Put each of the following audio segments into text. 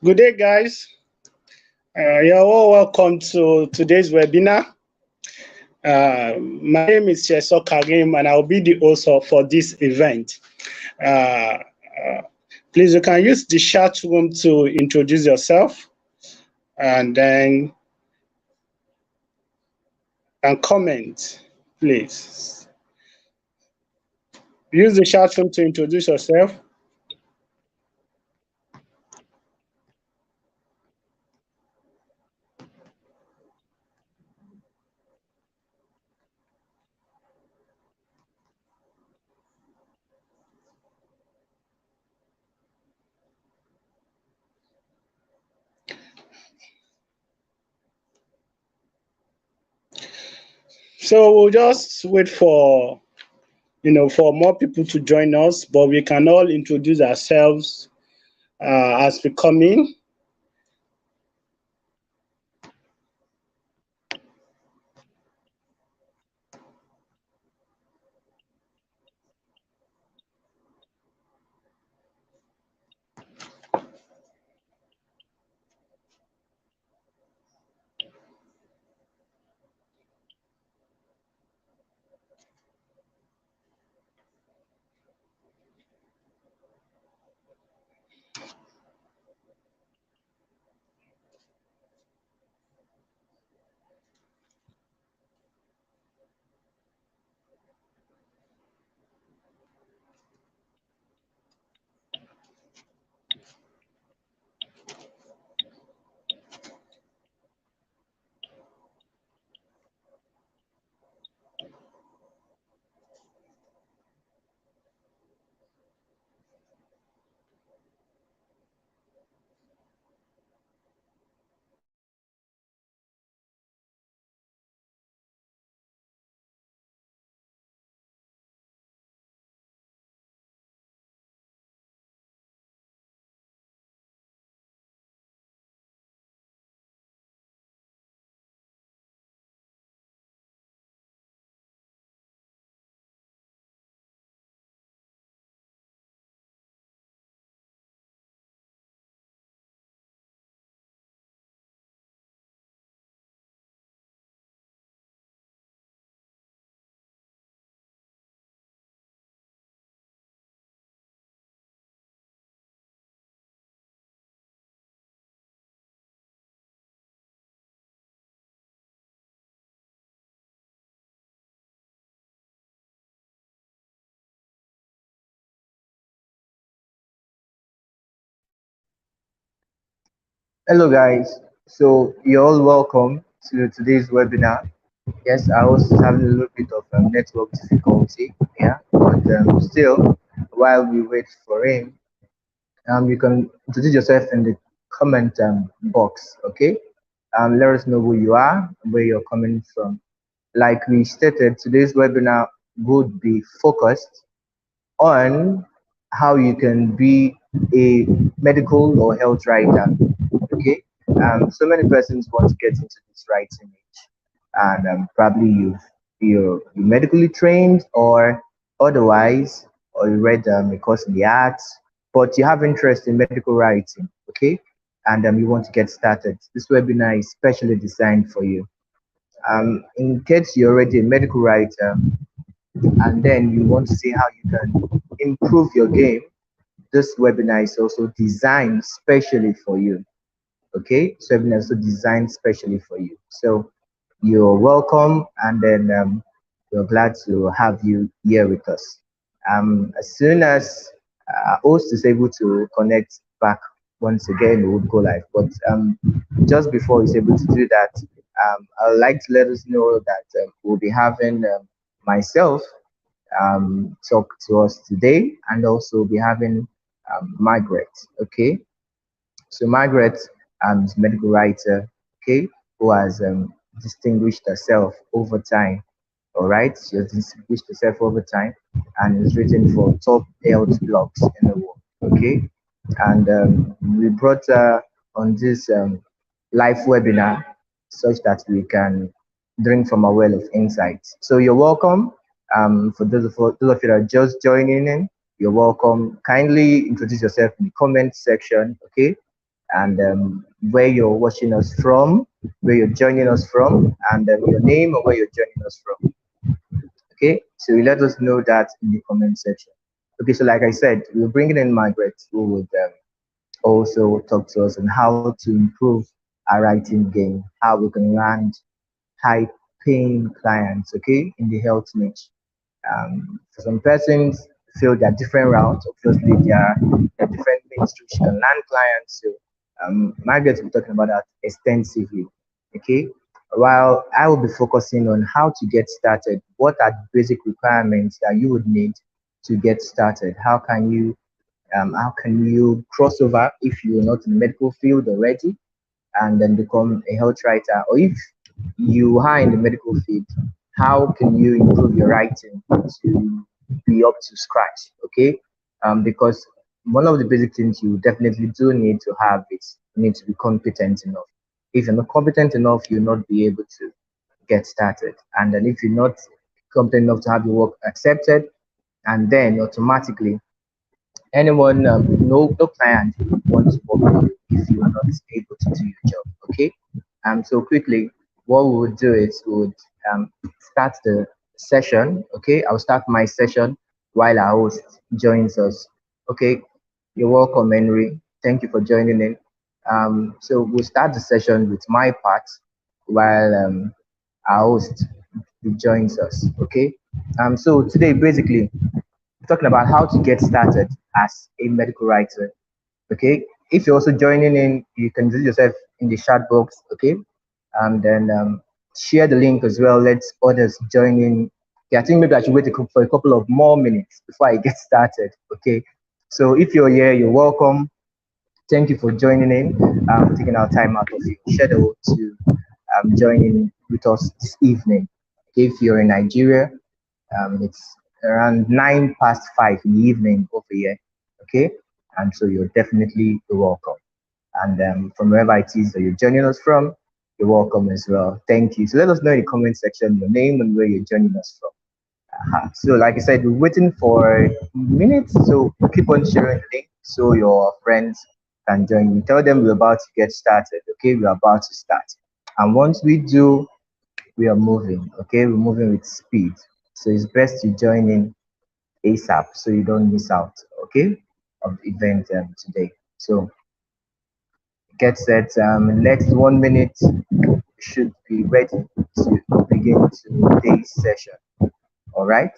Good day, guys. You're all welcome to today's webinar. My name is Sheso Karim, and I'll be the host for this event. Uh, uh, Please, you can use the chat room to introduce yourself, and then and comment, please. Use the chat room to introduce yourself. So we'll just wait for for more people to join us, but we can all introduce ourselves as we come in. Hello guys, so you're all welcome to today's webinar. Yes, I was having a little bit of network difficulty, yeah, but still, while we wait for him, you can introduce yourself in the comment box, okay? Let us know who you are, where you're coming from. Like we stated, today's webinar would be focused on how you can be a medical or health writer. Okay, so many persons want to get into this writing niche, and probably you're medically trained or otherwise, or you read a course in the arts, but you have interest in medical writing. Okay, and you want to get started. This webinar is specially designed for you. In case you're already a medical writer and then you want to see how you can improve your game, this webinar is also designed specially for you. Okay, so webinar is also designed specially for you. So you're welcome, and then we're glad to have you here with us. As soon as host is able to connect back once again, we would go live. But just before he's able to do that, I'd like to let us know that we'll be having myself talk to us today, and also be having Margaret. Okay, so Margaret is a medical writer, okay, who has distinguished herself over time. All right, she has distinguished herself over time and is written for top health blogs in the world. Okay, and we brought her on this live webinar such that we can drink from a well of insights. So you're welcome. For those of you that are just joining in, you're welcome. Kindly introduce yourself in the comment section, okay? and where you're watching us from, where you're joining us from, and your name or where you're joining us from. Okay, so you let us know that in the comment section. Okay, so like I said, we're bringing in Margaret, who would also talk to us on how to improve our writing game, how we can land high paying clients, okay, in the health niche. For some persons feel that different routes. Obviously, there are different means to which you can land clients. So, Margaret will be talking about that extensively. Okay. While I will be focusing on how to get started, what are the basic requirements that you would need to get started? How can you cross over if you're not in the medical field already and then become a health writer? Or if you are in the medical field, how can you improve your writing to be up to scratch? Okay, because one of the basic things you definitely do need to have is you need to be competent enough. If you're not competent enough, you'll not be able to get started. And then if you're not competent enough to have your work accepted, and then automatically anyone, no client would want to work with you if you are not able to do your job. Okay. So quickly, what we would do is we would start the session. Okay. I'll start my session while our host joins us. Okay. You're welcome, Henry. Thank you for joining in. So we'll start the session with my part while our host joins us. Okay. So today, basically, talking about how to get started as a medical writer. Okay, if you're also joining in, you can visit yourself in the chat box. Okay, and then share the link as well. Let others join in. Okay, I think maybe I should wait for a couple of more minutes before I get started. Okay, so if you're here, you're welcome. Thank you for joining in, taking our time out of your schedule to join in with us this evening. If you're in Nigeria, it's around 9 past 5 in the evening over here. Okay, and so you're definitely welcome. And from wherever it is that you're joining us from, you're welcome as well. Thank you. So let us know in the comment section your name and where you're joining us from. So, like I said, we're waiting for minutes, so keep on sharing the link so your friends can join you. Tell them we're about to get started. Okay, we're about to start. And once we do, we are moving. Okay, we're moving with speed. So it's best to join in ASAP so you don't miss out. Okay, of the event today. So get set. Next 1 minute should be ready to begin today's session. All right.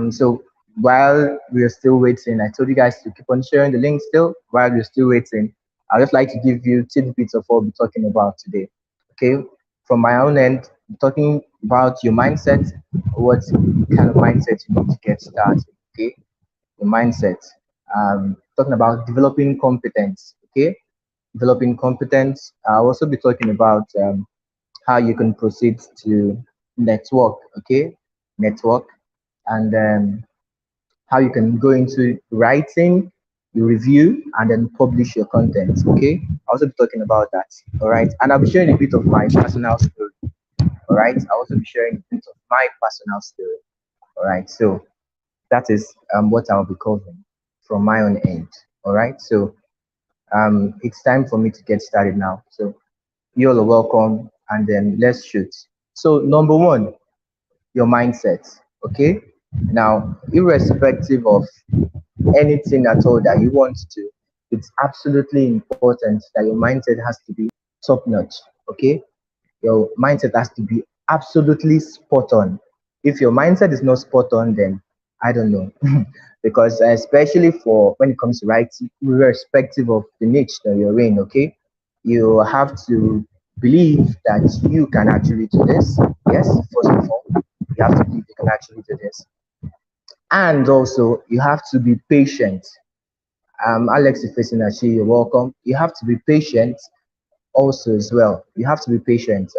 So while we are still waiting, I told you guys to keep on sharing the link still. While we're still waiting, I'd just like to give you tidbits of what we're talking about today. Okay, from my own end, I'm talking about your mindset, what kind of mindset you need to get started. Okay, your mindset. Talking about developing competence. Okay, developing competence. I'll also be talking about how you can proceed to network. Okay, network, and how you can go into writing, you review, and then publish your content. Okay, I'll also be talking about that. All right, and I'll be sharing a bit of my personal story. All right, I'll also be sharing a bit of my personal story. All right, so that is what I'll be covering from my own end. All right, so it's time for me to get started now. So you all are welcome, and then let's shoot. So number one, your mindset. Okay, now irrespective of anything at all that you want to do, it's absolutely important that your mindset has to be top notch. Okay, your mindset has to be absolutely spot on. If your mindset is not spot on, then I don't know. Because especially for when it comes to writing, irrespective of the niche that you're in, okay, you have to believe that you can actually do this. Yes, first of all, you have to believe you can actually do this. And also, you have to be patient. Alex Ifesinachi, you're welcome. You have to be patient also as well. You have to be patient.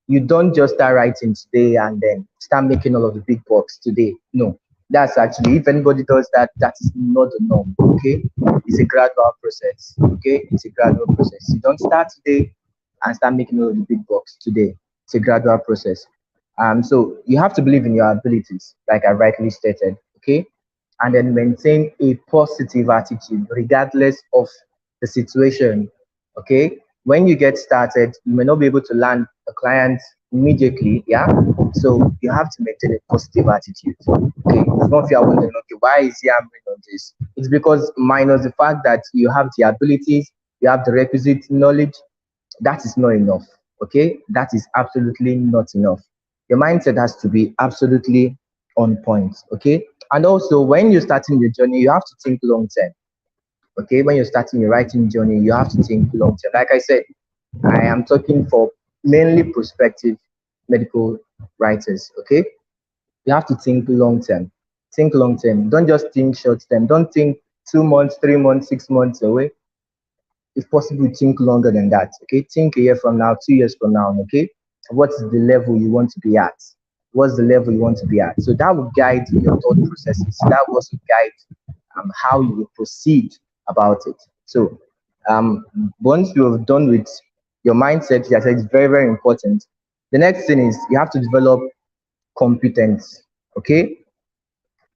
You don't just start writing today and then start making all of the big bucks today. No, that's actually, if anybody does that, that is not the norm. Okay, it's a gradual process. Okay, it's a gradual process. You don't start today and start making all of the big bucks today. It's a gradual process. So you have to believe in your abilities, like I rightly stated. Okay, and then maintain a positive attitude regardless of the situation. Okay, when you get started, you may not be able to land a client immediately. Yeah, so you have to maintain a positive attitude. Okay, some of you are wondering, okay, why is he hammering on this? It's because minus the fact that you have the abilities, you have the requisite knowledge, that is not enough. Okay, that is absolutely not enough. Your mindset has to be absolutely on point. Okay, and also when you're starting your journey, you have to think long term. Okay, when you're starting your writing journey, you have to think long term. Like I said, I am talking for mainly prospective medical writers. Okay, you have to think long term. Think long term. Don't just think short term. Don't think 2 months, 3 months, 6 months away. If possible, think longer than that. Okay, think a year from now, 2 years from now. Okay, what's the level you want to be at? What's the level you want to be at? So that will guide your thought processes. That will also guide how you will proceed about it. So once you have done with your mindset, yes, it's very, very important. The next thing is you have to develop competence. Okay,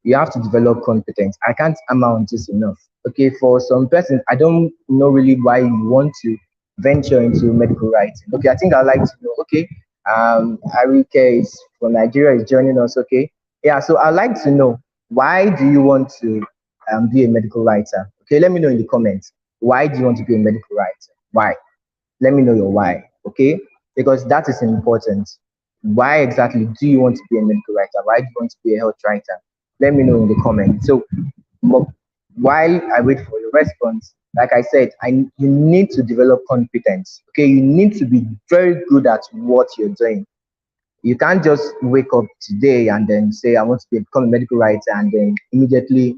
you have to develop competence. I can't amount this enough. Okay, for some persons, I don't know really why you want to venture into medical writing. Okay, I think I'd like to know. Okay, Arike is from Nigeria is joining us. Okay, yeah, so I'd like to know why do you want to be a medical writer? Okay, let me know in the comments. Why do you want to be a medical writer? Why? Let me know your why. Okay, because that is important. Why exactly do you want to be a medical writer? Why do you want to be a health writer? Let me know in the comments. So while I wait for your response, like I said, you need to develop competence. Okay, you need to be very good at what you're doing. You can't just wake up today and then say I want to become a medical writer and then immediately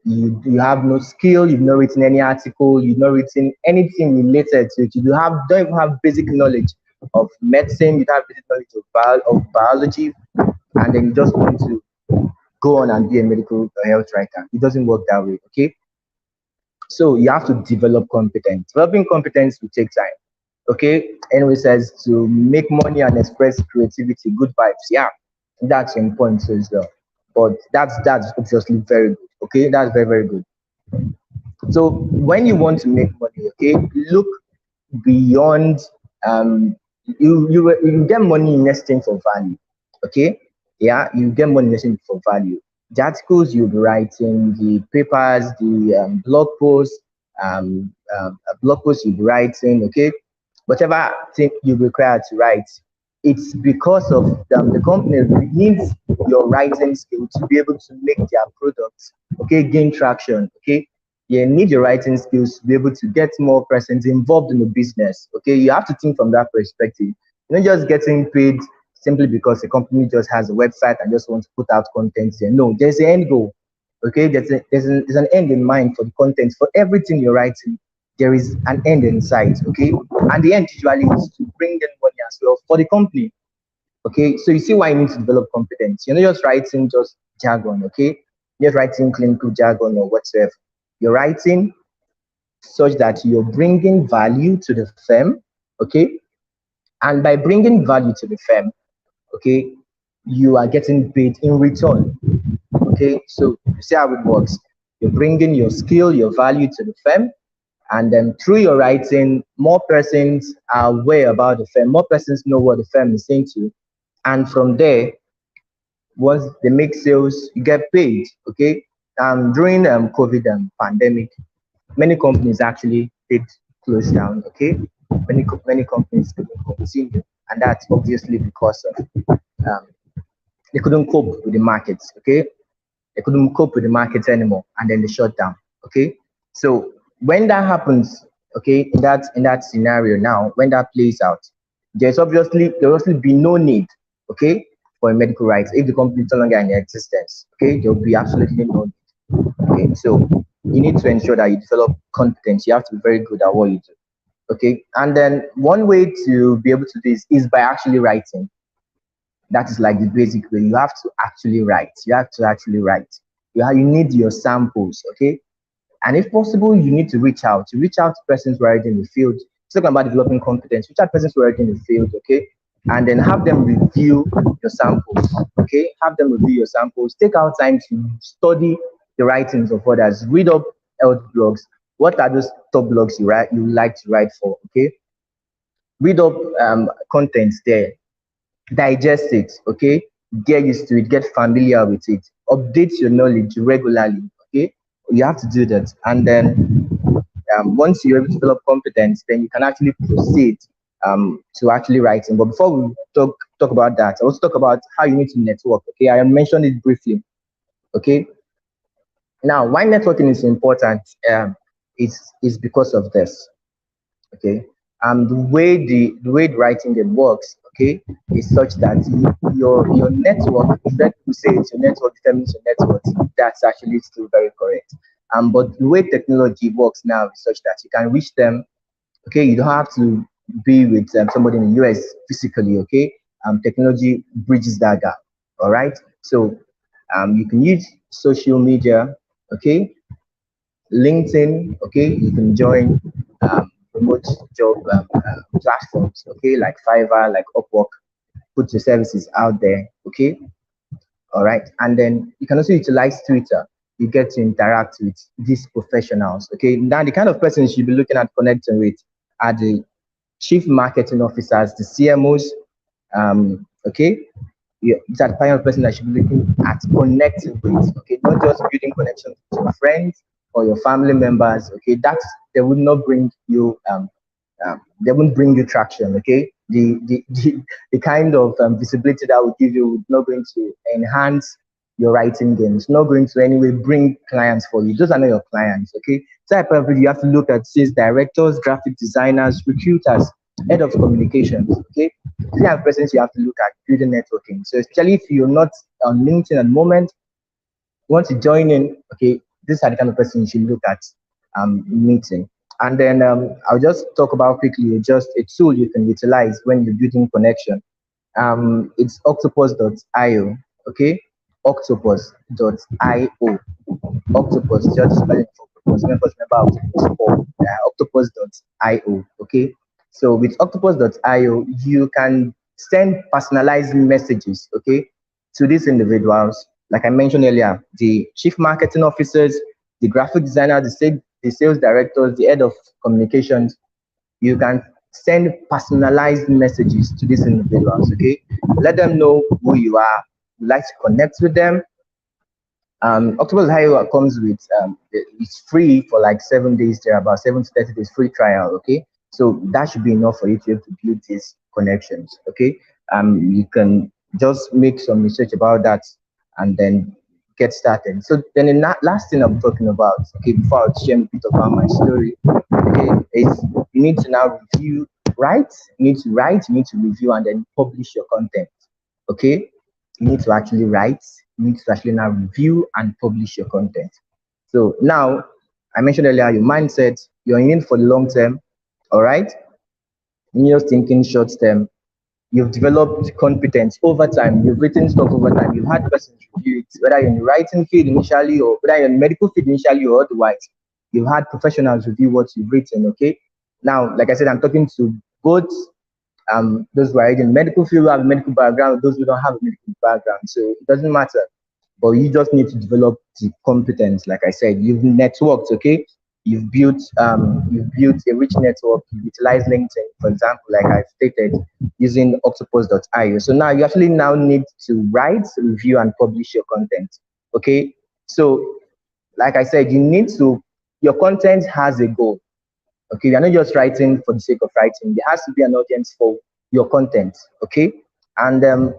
you have no skill, you've not written any article, you've not written anything related to it. You don't even have basic knowledge of medicine, you don't have basic knowledge of biology, and then you just want to go on and be a medical health writer. It doesn't work that way. Okay, so you have to develop competence. Developing competence will take time. Okay, anyway says to make money and express creativity, good vibes. Yeah, that's important as well. But that's obviously very good. Okay, that's very, very good. So when you want to make money, okay, look beyond you get money in exchange for value. Okay, yeah, you get money in exchange for value. The articles you'll be writing, the papers, the blog posts you'll be writing. Okay, whatever thing you require to write, it's because of the company needs your writing skill to be able to make their products, okay, gain traction. Okay, you need your writing skills to be able to get more persons involved in the business. Okay, you have to think from that perspective. You're not just getting paid simply because a company just has a website and just wants to put out content there. No, there's an end goal. Okay, there's an end in mind for the content, for everything you're writing. There is an end in sight. Okay, and the end usually is to bring in money as well for the company. Okay, so you see why you need to develop competence. You're not just writing just jargon. Okay, you're just writing clinical jargon or whatsoever. You're writing such that you're bringing value to the firm. Okay, and by bringing value to the firm, okay, you are getting paid in return. Okay, so you see how it works. You're bringing your skill, your value to the firm, and then through your writing, more persons are aware about the firm, more persons know what the firm is saying to you, and from there, once they make sales, you get paid. Okay, during COVID pandemic, many companies actually did close down. Okay, many companies couldn't continue, and that's obviously because of um, they couldn't cope with the markets. Okay, they couldn't cope with the markets anymore, and then they shut down. Okay, so when that happens, okay, in that scenario now, when that plays out, there will obviously be no need, okay, for a medical writer if the company is no longer in existence. Okay, there will be absolutely no need. Okay, so you need to ensure that you develop competence. You have to be very good at what you do. Okay, and then one way to be able to do this is by actually writing. That is like the basic way. You have to actually write. You have to actually write. You need your samples, okay? And if possible, you need to reach out. To reach out to persons who are already in the field. Talking about developing competence, reach out to persons who are already in the field, okay? And then have them review your samples, okay? Have them review your samples. Take out time to study the writings of others. Read up health blogs. What are those top blogs you like to write for? Okay, read up contents there, digest it, okay, get used to it, get familiar with it, update your knowledge regularly, okay. You have to do that, and then once you're able to develop competence, then you can actually proceed to actually writing. But before we talk about that, I want to talk about how you need to network. Okay, I mentioned it briefly. Okay, now why networking is important is because of this. Okay, the way writing game works, okay, is such that your network, if that you say it's your network determines your network, that's actually still very correct. But the way technology works now is such that you can reach them. Okay, you don't have to be with somebody in the US physically. Okay, technology bridges that gap. All right, so you can use social media. Okay, LinkedIn, okay, you can join remote job platforms, okay, like Fiverr, like Upwork, put your services out there, okay, all right, and then you can also utilize Twitter. You get to interact with these professionals, okay. Now, the kind of person you should be looking at connecting with are the chief marketing officers, the CMOs, okay, yeah, that kind of person that should be looking at connecting with, okay, not just building connections with your friends or your family members, okay, that's they will not bring you they won't bring you traction, okay. The kind of visibility that will give you would not going to enhance your writing game. It's not going to anyway bring clients for you. Those are not your clients, okay. Type of you have to look at sales directors, graphic designers, recruiters, head of communications, okay. The kind of persons you have to look at building networking. So especially if you're not on LinkedIn at the moment, you want to join in, okay, these are the kind of person you should look at meeting. And then I'll just talk about quickly just a tool you can utilize when you're building connection. It's octopus.io, okay? Octopus.io. Octopus, just spelling for octopus. Remember octopus or octopus.io, okay? So with octopus.io, you can send personalized messages, okay, to these individuals. Like I mentioned earlier, the chief marketing officers, the graphic designer, the sales directors, the head of communications, you can send personalized messages to these individuals, okay? Let them know who you are, you like to connect with them. Octopus Hire comes with it's free for like 7 days. There are about 7 to 30 days free trial. Okay, so that should be enough for you to be able to build these connections. Okay, you can just make some research about that and then get started. So then the last thing I'm talking about, okay, before I share a bit about my story, okay, is you need to now review, write, you need to write, you need to review, and then publish your content. Okay, you need to actually write, you need to actually now review and publish your content. So now, I mentioned earlier your mindset, you're in for the long term, all right? You're just thinking short term. You've developed competence over time, you've written stuff over time, you've had persons review it, whether you're in the writing field initially or whether you're in the medical field initially or otherwise. You've had professionals review what you've written, okay? Now, like I said, I'm talking to both those who are in the medical field who have a medical background, those who don't have a medical background. So it doesn't matter. But you just need to develop the competence. Like I said, you've networked, okay? You've built a rich network, you utilize LinkedIn, for example, like I've stated, using octopus.io. So now you actually now need to write, review, and publish your content. Okay. So like I said, you need to your content has a goal. Okay, you're not just writing for the sake of writing. There has to be an audience for your content. Okay, and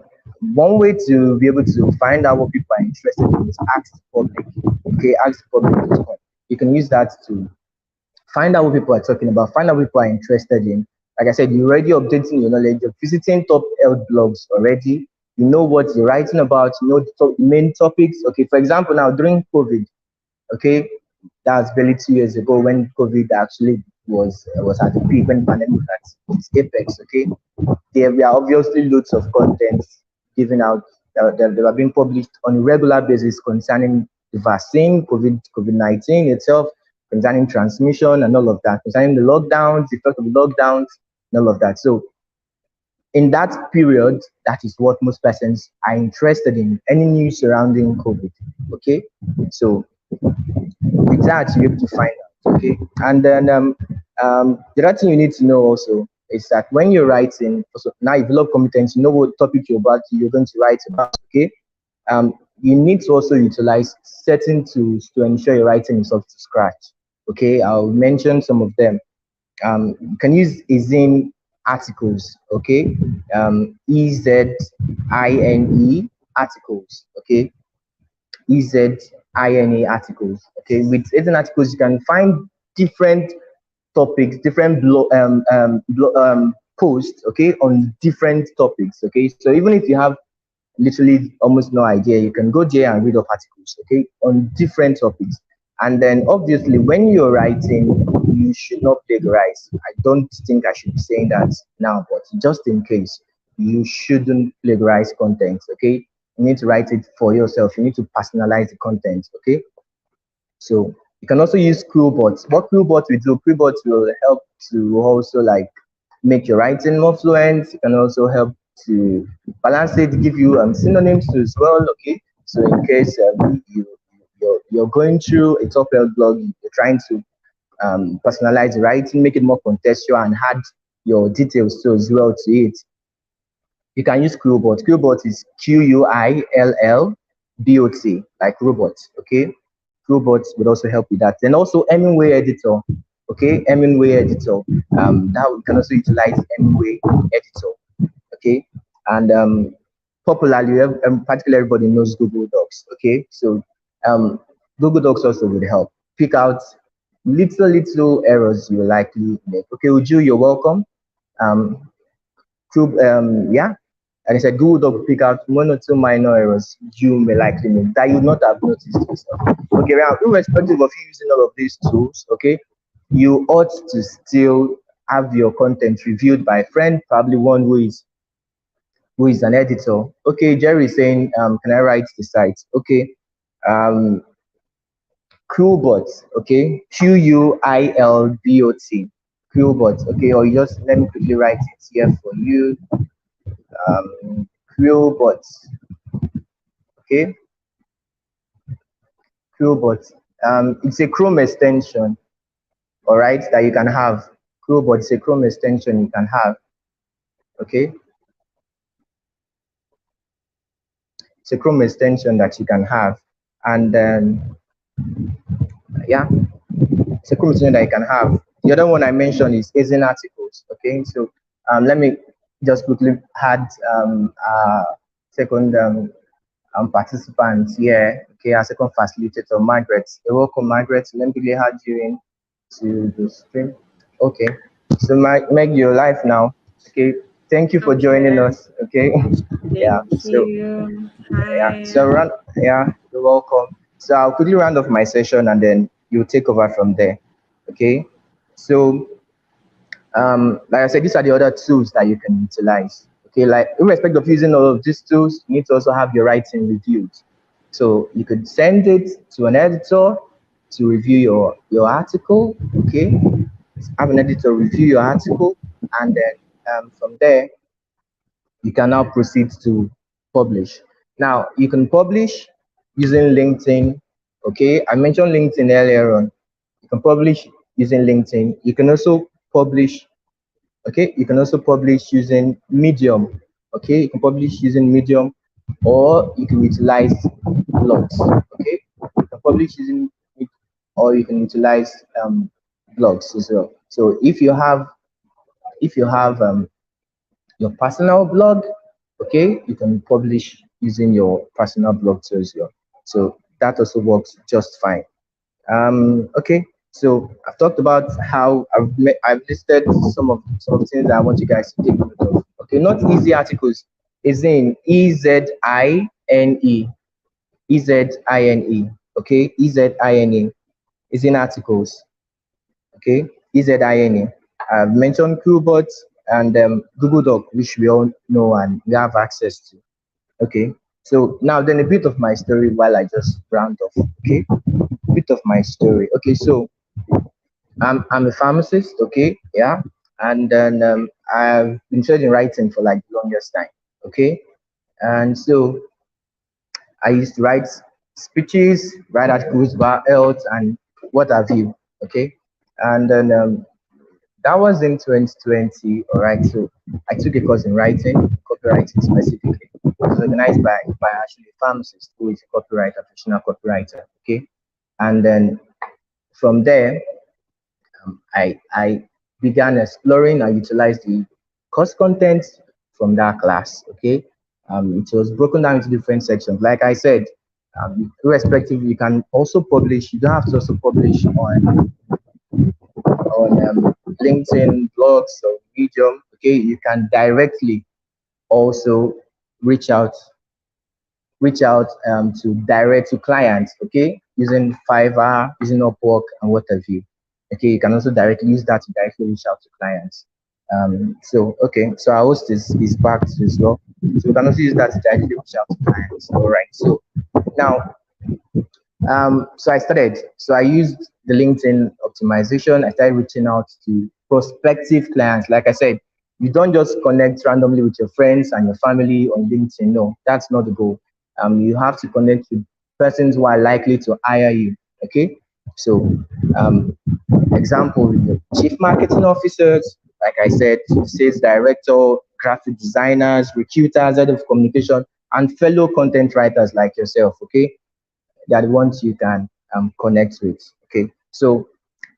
one way to be able to find out what people are interested in is ask the public. Okay, ask the public. You can use that to find out what people are talking about, find out what people are interested in. Like I said, you're already updating your knowledge, you're visiting top health blogs already. You know what you're writing about, you know the main topics. Okay, for example, now during COVID, okay, that was barely 2 years ago when COVID actually was at the peak, when pandemic was at its apex. Okay, there were obviously loads of content given out that were being published on a regular basis concerning the vaccine, COVID-19 itself, concerning transmission and all of that, concerning the lockdowns, the effect of the lockdowns, and all of that. So in that period, that is what most persons are interested in, any news surrounding COVID. Okay, so With that, you're able to find out. Okay, and then the other thing you need to know also is that when you're writing, also now you develop competence, you know what topic you're going to write about. Okay, you need to also utilize certain tools to ensure your writing is up to scratch. Okay, I'll mention some of them. You can use Ezine articles. Okay, EZINE articles. Okay, EZINE articles. Okay, with Ezine articles, you can find different topics, different posts. Okay, on different topics. Okay, so even if you have literally almost no idea, you can go there and read up articles, okay, on different topics. And then obviously when you're writing, you should not plagiarize. I don't think I should be saying that now, but just in case, you shouldn't plagiarize content, okay? You need to write it for yourself. You need to personalize the content, okay? So you can also use Quillbots. What Quillbot will do, Quillbot will help to also like make your writing more fluent. You can also help to balance it, give you synonyms too as well. Okay, so in case you're going through a top held blog, you're trying to personalize the writing, make it more contextual, and add your details too as well to it. You can use Quillbot. Quillbot is Quillbot, like robot. Okay, Quillbot would also help with that. Then also Hemingway editor. Okay, Hemingway editor. That we can also utilize Hemingway editor. Okay, and popularly, particularly everybody knows Google Docs. Okay, so um, Google Docs also would help pick out little errors you likely make. Okay, Uju, you're welcome. Um, yeah, and he said Google Doc pick out one or two minor errors you may likely make that you would not have noticed yourself. Okay, now irrespective of you using all of these tools, okay, you ought to still have your content reviewed by a friend, probably one who is an editor. Okay, Jerry is saying, can I write the site? Okay, um, Quillbot, okay, Quilbot, Quillbot, okay, or you just let me quickly write it here for you. Quillbot, okay, Quillbot. It's a Chrome extension, all right, that you can have. Quillbot is a Chrome extension you can have, okay. It's a Chrome extension that you can have, and yeah, it's a Chrome extension that you can have. The other one I mentioned is Ezine articles, okay. So let me just quickly add second participant here, okay, our second facilitator, Margaret. You're welcome, Margaret. Let me quickly add you in to the stream. Okay, so Meg, you're live now. Okay, thank you for joining Okay, us. Okay, yeah. thank So you. yeah, Hi. so yeah, you're welcome. So I'll quickly round off my session and then you take over from there. Okay. So like I said, these are the other tools that you can utilize. Okay, like irrespective of using all of these tools, you need to also have your writing reviewed. So you could send it to an editor to review your article. Okay, have an editor review your article, and then from there you can now proceed to publish. Now you can publish using LinkedIn. Okay, I mentioned LinkedIn earlier on. You can publish using LinkedIn. You can also publish. Okay, you can also publish using Medium. Okay, you can publish using Medium, or you can utilize blogs. Okay, you can publish using or you can utilize blogs as well. So if you have your personal blog, okay, you can publish using your personal blog too as well. So that also works just fine. Okay, so I've talked about how I've listed some of the things that I want you guys to take note of. Okay, not easy articles is in Ezine. Okay, Ezine is in articles. Okay, Ezine. I've mentioned Qbot and Google Doc, which we all know and we have access to. Okay, so now then a bit of my story while I just round off. Okay, bit of my story. Okay, so I'm a pharmacist. Okay, yeah, and then I've been studying writing for like the longest time. Okay, and so I used to write speeches, write articles about health and what have you. Okay, and then that was in 2020. All right, so I took a course in writing, copywriting specifically. It was organized by actually a pharmacist who is a copywriter, professional copywriter. Okay, and then from there, I began exploring and utilize the course content from that class. Okay, it was broken down into different sections. Like I said, irrespective, you can also publish. You don't have to also publish on LinkedIn, blogs, or Medium. Okay, you can directly also reach out to direct to clients, okay, using Fiverr, using Upwork, and what have you. Okay, you can also directly use that to directly reach out to clients. So okay, so our host is back as well. So we can also use that to directly reach out to clients. All right. So now so I started. So I used the LinkedIn optimization. I started reaching out to prospective clients. Like I said, you don't just connect randomly with your friends and your family on LinkedIn. No, that's not the goal. You have to connect with persons who are likely to hire you. Okay. So, um, example, the chief marketing officers, like I said, sales director, graphic designers, recruiters, head of communication, and fellow content writers like yourself. Okay, they are the ones you can connect with. Okay, so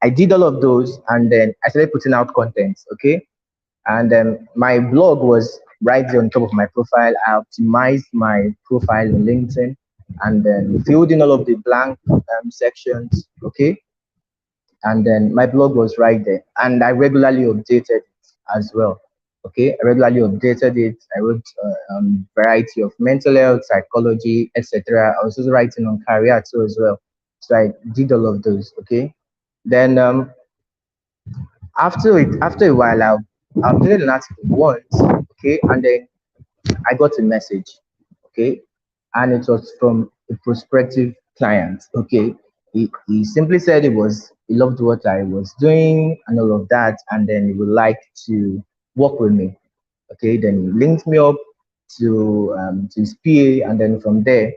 I did all of those, and then I started putting out content. Okay, and then my blog was right there on top of my profile. I optimized my profile on LinkedIn, and then filled in all of the blank sections. Okay, and then my blog was right there, and I regularly updated it as well. Okay, I regularly updated it. I wrote variety of mental health, psychology, etc. I was also writing on career too as well. So I did all of those. Okay, then after a while, I updated an article once. Okay, and then I got a message. Okay, and it was from a prospective client. Okay, he simply said he loved what I was doing and all of that, and then he would like to work with me. Okay, then he linked me up to his PA, and then from there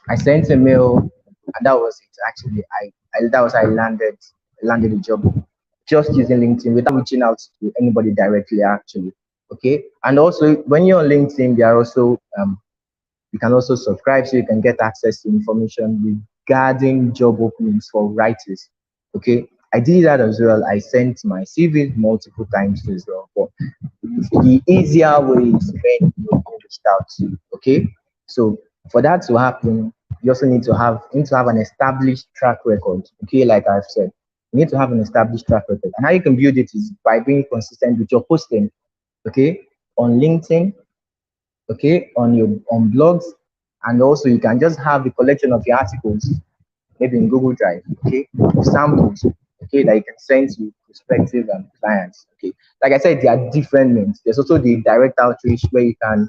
I sent a mail, and that was it. Actually, I that was how I landed the job, just using LinkedIn without reaching out to anybody directly. Actually, okay. And also, when you're on LinkedIn, there are also you can also subscribe so you can get access to information regarding job openings for writers. Okay, I did that as well. I sent my CV multiple times as well. But the easier way is when you're reached out to. Okay, so for that to happen, you also need to have an established track record. Okay, like I've said, you need to have an established track record. And how you can build it is by being consistent with your posting. Okay, on LinkedIn, okay, on blogs, and also you can just have a collection of your articles, maybe in Google Drive, okay, samples, okay, that you can send to prospective clients. Okay, like I said, there are different means. There's also the direct outreach where you can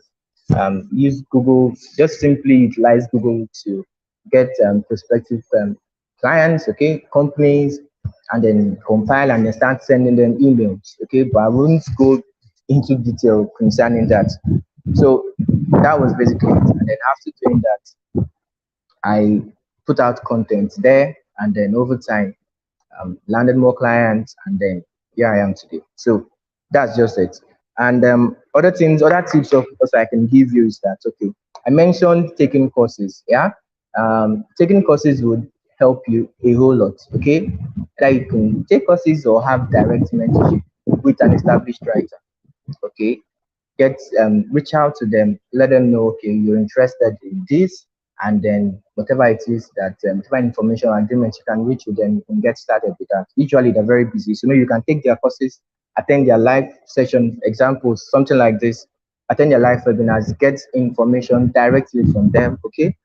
use Google, just simply utilize Google to get prospective clients, okay, companies, and then compile and then start sending them emails. Okay, but I won't go into detail concerning that. So that was basically it. And then after doing that, I put out content there, and then over time, landed more clients, and then here I am today. So that's just it. And other tips of course I can give you is that okay, I mentioned taking courses. Yeah, taking courses would help you a whole lot. Okay, that you can take courses or have direct mentorship with an established writer. Okay, get reach out to them, let them know okay you're interested in this, and then whatever it is that whatever information or agreement you can reach with them, you can get started with that. Usually they're very busy, so maybe you can take their courses, attend their live session examples, something like this, attend their live webinars, get information directly from them. Okay,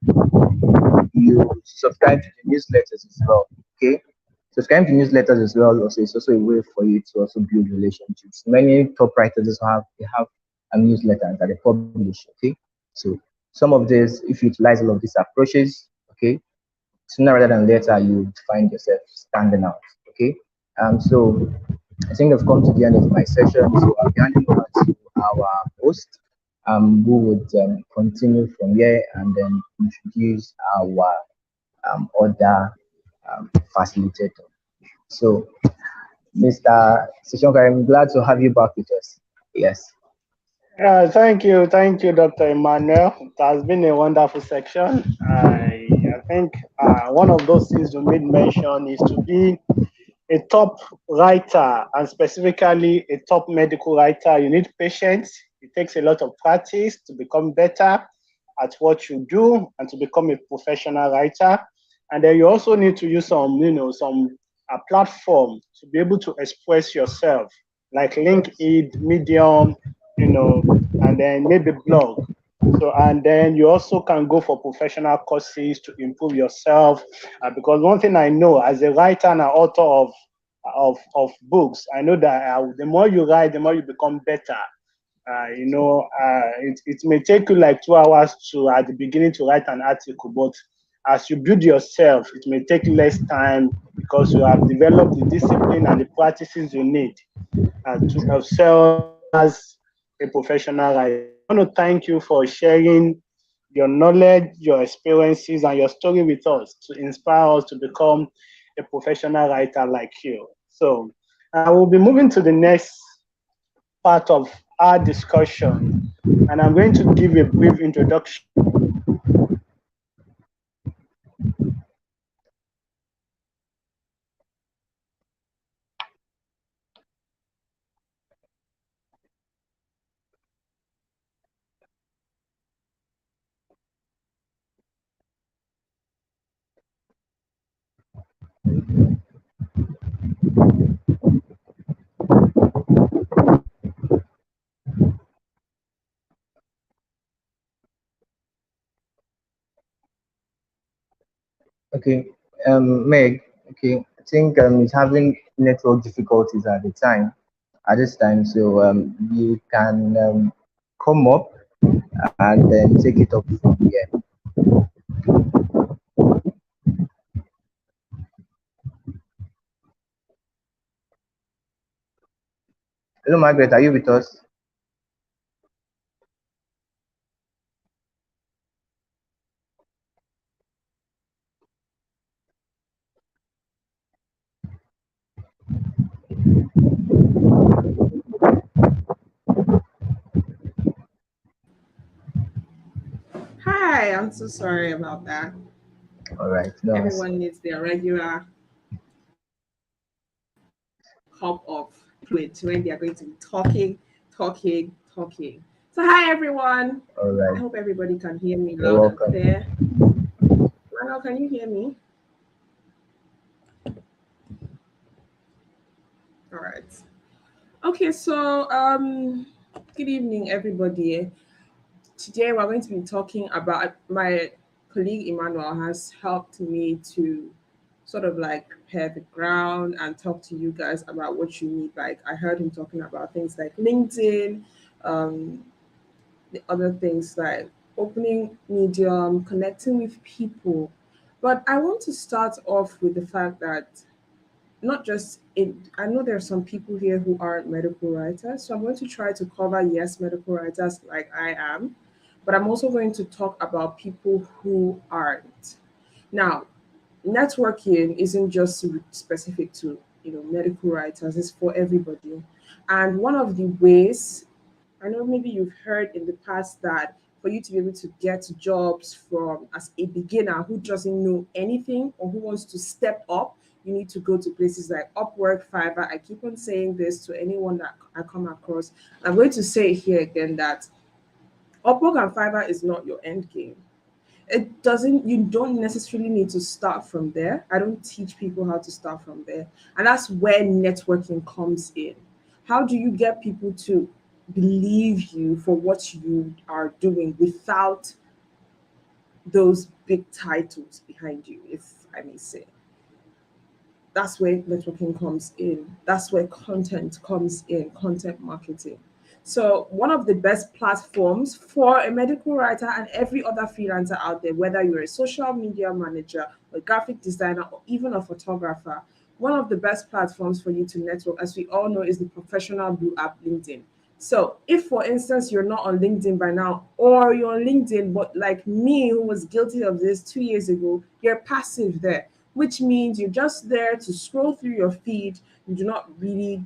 you subscribe to the newsletters as well. Okay, subscribe to newsletters as well. Also, it's also a way for you to also build relationships. Many top writers also have a newsletter that they publish. Okay, so some of this, if you utilize all of these approaches, okay, sooner rather than later you find yourself standing out. Okay, so I think I've come to the end of my session. So I'll be handing over to our host, we would continue from here and then introduce our other facilitator. So, Mr. Sishonka, I'm glad to have you back with us. Yes. Thank you, Dr. Emmanuel. It has been a wonderful section. I think one of those things you made mention is to be a top writer, and specifically a top medical writer. You need patience. It takes a lot of practice to become better at what you do and to become a professional writer. And then you also need to use some platform to be able to express yourself, like LinkedIn, Medium, and then maybe blog. So, and then you also can go for professional courses to improve yourself. Because one thing I know as a writer and an author of books, I know that the more you write, the more you become better. It may take you like 2 hours to at the beginning to write an article, but as you build yourself, it may take less time because you have developed the discipline and the practices you need to excel as a professional writer. So I want to thank you for sharing your knowledge, your experiences, and your story with us to inspire us to become a professional writer like you. So I will be moving to the next part of our discussion, and I'm going to give a brief introduction. Okay. Meg. Okay. I think he's having network difficulties at this time. So you can come up and then take it up from here. Hello, Margaret. Are you with us? Hi, I'm so sorry about that. All right. No. Everyone needs their regular cup of fluid when they are going to be talking, talking, talking. So, hi everyone. All I right. hope everybody can hear me You're loud and welcome. clear. Manuel, can you hear me? All right. Okay, so good evening, everybody. Today we're going to be talking about my colleague Emmanuel has helped me to sort of like prepare the ground and talk to you guys about what you need. Like I heard him talking about things like LinkedIn, um, the other things like opening Medium, connecting with people. But I want to start off with the fact that not just it, I know there are some people here who aren't medical writers, so I'm going to try to cover yes, medical writers like I am, but I'm also going to talk about people who aren't. Now, networking isn't just specific to medical writers, it's for everybody. And one of the ways, I know maybe you've heard in the past that for you to be able to get jobs from as a beginner who doesn't know anything or who wants to step up, you need to go to places like Upwork, Fiverr. I keep on saying this to anyone that I come across. I'm going to say here again that Upwork and Fiverr is not your end game. It doesn't, you don't necessarily need to start from there. I don't teach people how to start from there. And that's where networking comes in. How do you get people to believe you for what you are doing without those big titles behind you, if I may say? That's where networking comes in. That's where content comes in, content marketing. So, one of the best platforms for a medical writer and every other freelancer out there, whether you're a social media manager, a graphic designer, or even a photographer, one of the best platforms for you to network, as we all know, is the professional blue app LinkedIn. So if, for instance, you're not on LinkedIn by now, or you're on LinkedIn, but like me, who was guilty of this 2 years ago, you're passive there, which means you're just there to scroll through your feed. You do not really,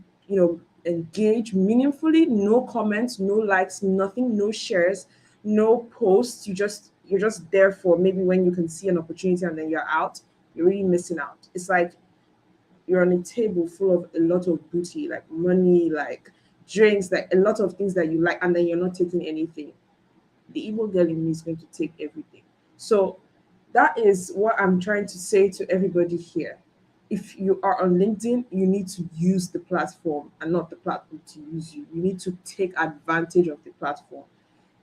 engage meaningfully. No comments, no likes, nothing, no shares, no posts. You're just there for maybe when you can see an opportunity and then you're out. You're really missing out. It's like you're on a table full of a lot of booty, like money, like drinks, like a lot of things that you like, and then you're not taking anything. The evil girl in me is going to take everything. So that is what I'm trying to say to everybody here. If you are on LinkedIn, you need to use the platform and not the platform to use you. You need to take advantage of the platform.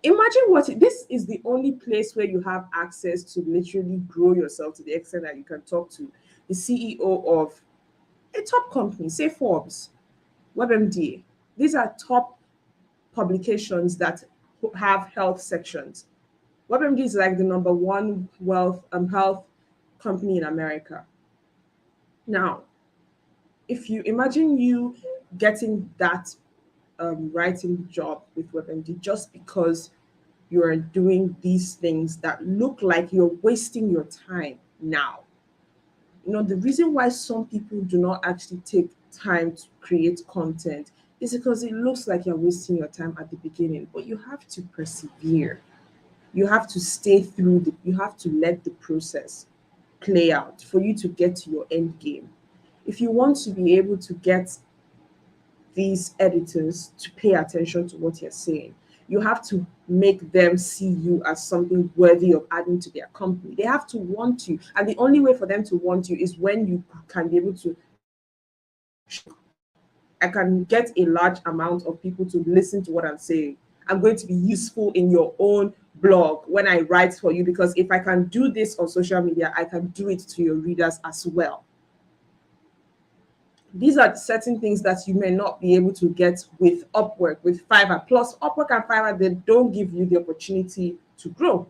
Imagine this is the only place where you have access to literally grow yourself to the extent that you can talk to the CEO of a top company, say Forbes, WebMD. These are top publications that have health sections. WebMD is like the number one health company in America. Now, if you imagine you getting that writing job with WebMD just because you're doing these things that look like you're wasting your time now. The reason why some people do not actually take time to create content is because it looks like you're wasting your time at the beginning, but you have to persevere. You have to stay through you have to let the process play out for you to get to your end game. If you want to be able to get these editors to pay attention to what you're saying, you have to make them see you as something worthy of adding to their company. They have to want you. And the only way for them to want you is when you can be able to, I can get a large amount of people to listen to what I'm saying. I'm going to be useful in your own blog when I write for you, because if I can do this on social media, I can do it to your readers as well. These are certain things that you may not be able to get with Upwork, with Fiverr. Plus, Upwork and Fiverr, they don't give you the opportunity to grow.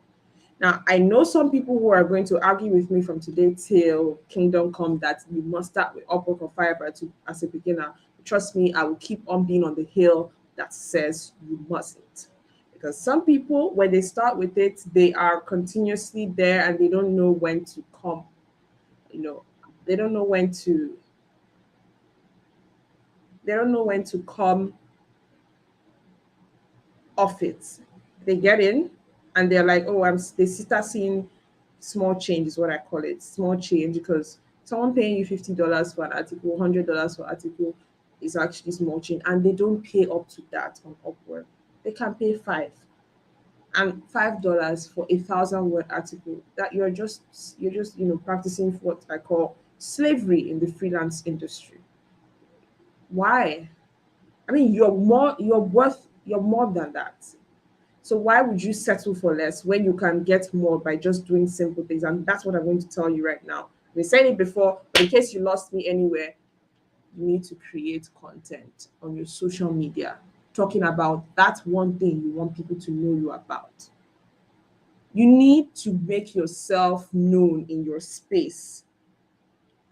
Now, I know some people who are going to argue with me from today till kingdom come that you must start with Upwork or Fiverr as a beginner. Trust me, I will keep on being on the hill that says you mustn't. Because some people, when they start with it, they are continuously there and they don't know when to come. They don't know when to come off it. They get in and they're like, oh, they start seeing small change is what I call it, small change, because someone paying you $50 for an article, $100 for an article is actually small change, and they don't pay up to that on Upwork. They can pay $5 and $5 for 1,000-word article. That you're just practicing what I call slavery in the freelance industry. Why? I mean, you're more than that. So why would you settle for less when you can get more by just doing simple things? And that's what I'm going to tell you right now. I've been saying it before, but in case you lost me anywhere, you need to create content on your social media talking about that one thing you want people to know you about. You need to make yourself known in your space.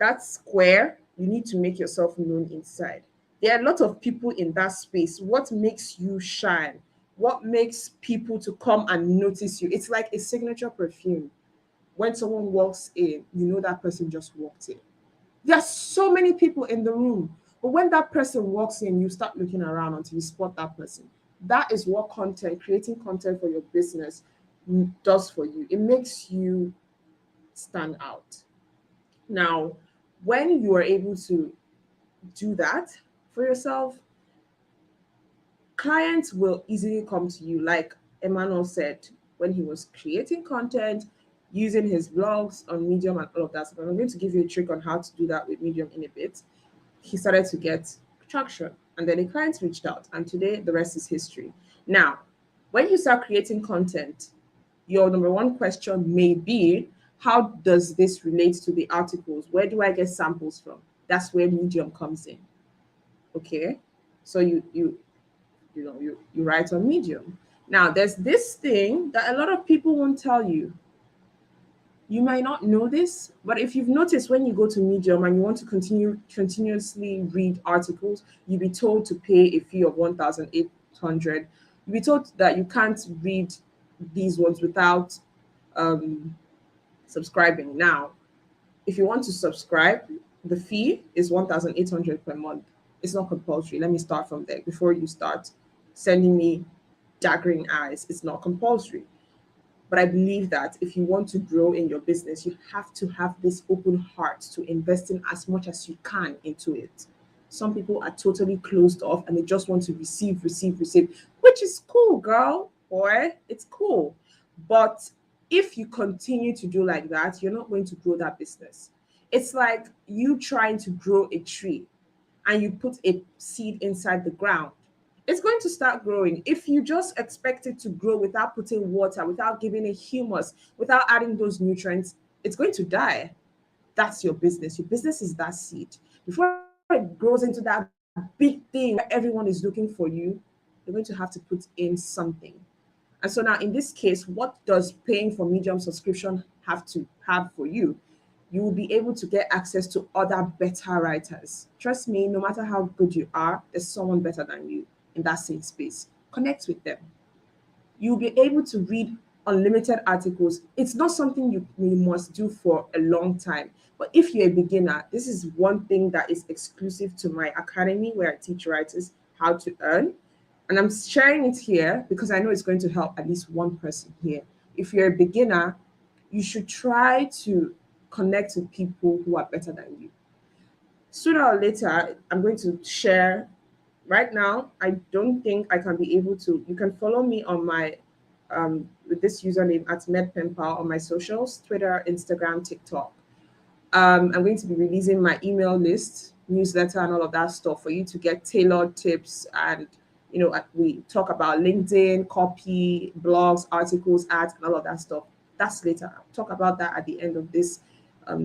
That square, you need to make yourself known inside. There are a lot of people in that space. What makes you shine? What makes people to come and notice you? It's like a signature perfume. When someone walks in, you know that person just walked in. There are so many people in the room, but when that person walks in, you start looking around until you spot that person. That is what creating content for your business does for you. It makes you stand out. Now, when you are able to do that for yourself, clients will easily come to you. Like Emmanuel said, when he was creating content, using his blogs on Medium and all of that. So I'm going to give you a trick on how to do that with Medium in a bit. He started to get traction, and then the clients reached out, and today the rest is history. Now, when you start creating content, your number one question may be, how does this relate to the articles? Where do I get samples from? That's where Medium comes in. Okay, so you write on Medium. Now, there's this thing that a lot of people won't tell you. You might not know this, but if you've noticed, when you go to Medium and you want to continuously read articles, you'll be told to pay a fee of 800, you'll be told that you can't read these ones without subscribing. Now, if you want to subscribe, the fee is 1,800 per month. It's not compulsory. Let me start from there before you start sending me daggering eyes. It's not compulsory. But I believe that if you want to grow in your business, you have to have this open heart to invest in as much as you can into it. Some people are totally closed off and they just want to receive, receive, receive, which is cool, girl, boy. It's cool. But if you continue to do like that, you're not going to grow that business. It's like you trying to grow a tree and you put a seed inside the ground. It's going to start growing. If you just expect it to grow without putting water, without giving it humus, without adding those nutrients, it's going to die. That's your business. Your business is that seed. Before it grows into that big thing where everyone is looking for you, you're going to have to put in something. And so now in this case, what does paying for Medium subscription have to have for you? You will be able to get access to other better writers. Trust me, no matter how good you are, there's someone better than you in that same space. Connect with them. You'll be able to read unlimited articles. It's not something you must do for a long time. But if you're a beginner, this is one thing that is exclusive to my academy where I teach writers how to earn. And I'm sharing it here because I know it's going to help at least one person here. If you're a beginner, you should try to connect with people who are better than you. Sooner or later, I'm going to share. Right now, I don't think I can be able to. You can follow me on my with this username at MedPenPal on my socials, Twitter, Instagram, TikTok. I'm going to be releasing my email list, newsletter, and all of that stuff for you to get tailored tips. And we talk about LinkedIn, copy, blogs, articles, ads, and all of that stuff. That's later. I'll talk about that at the end of this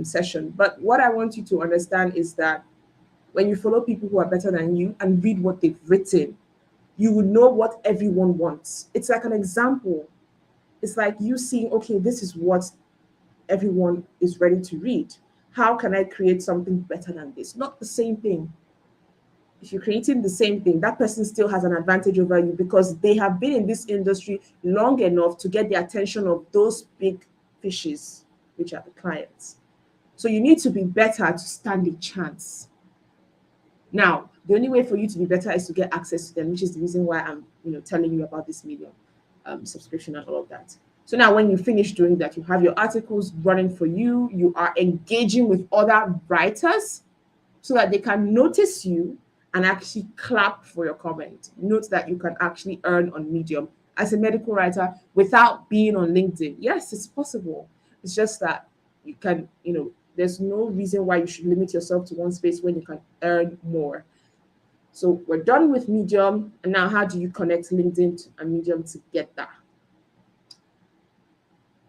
session. But what I want you to understand is that when you follow people who are better than you and read what they've written, you will know what everyone wants. It's like an example. It's like you seeing, okay, this is what everyone is ready to read. How can I create something better than this? Not the same thing. If you're creating the same thing, that person still has an advantage over you because they have been in this industry long enough to get the attention of those big fishes, which are the clients. So you need to be better to stand a chance. Now, the only way for you to be better is to get access to them, which is the reason why I'm, telling you about this Medium subscription and all of that. So now when you finish doing that, you have your articles running for you. You are engaging with other writers so that they can notice you and actually clap for your comment. Note that you can actually earn on Medium as a medical writer without being on LinkedIn. Yes, it's possible. It's just that you can, there's no reason why you should limit yourself to one space when you can earn more. So we're done with Medium. And now how do you connect LinkedIn and Medium together?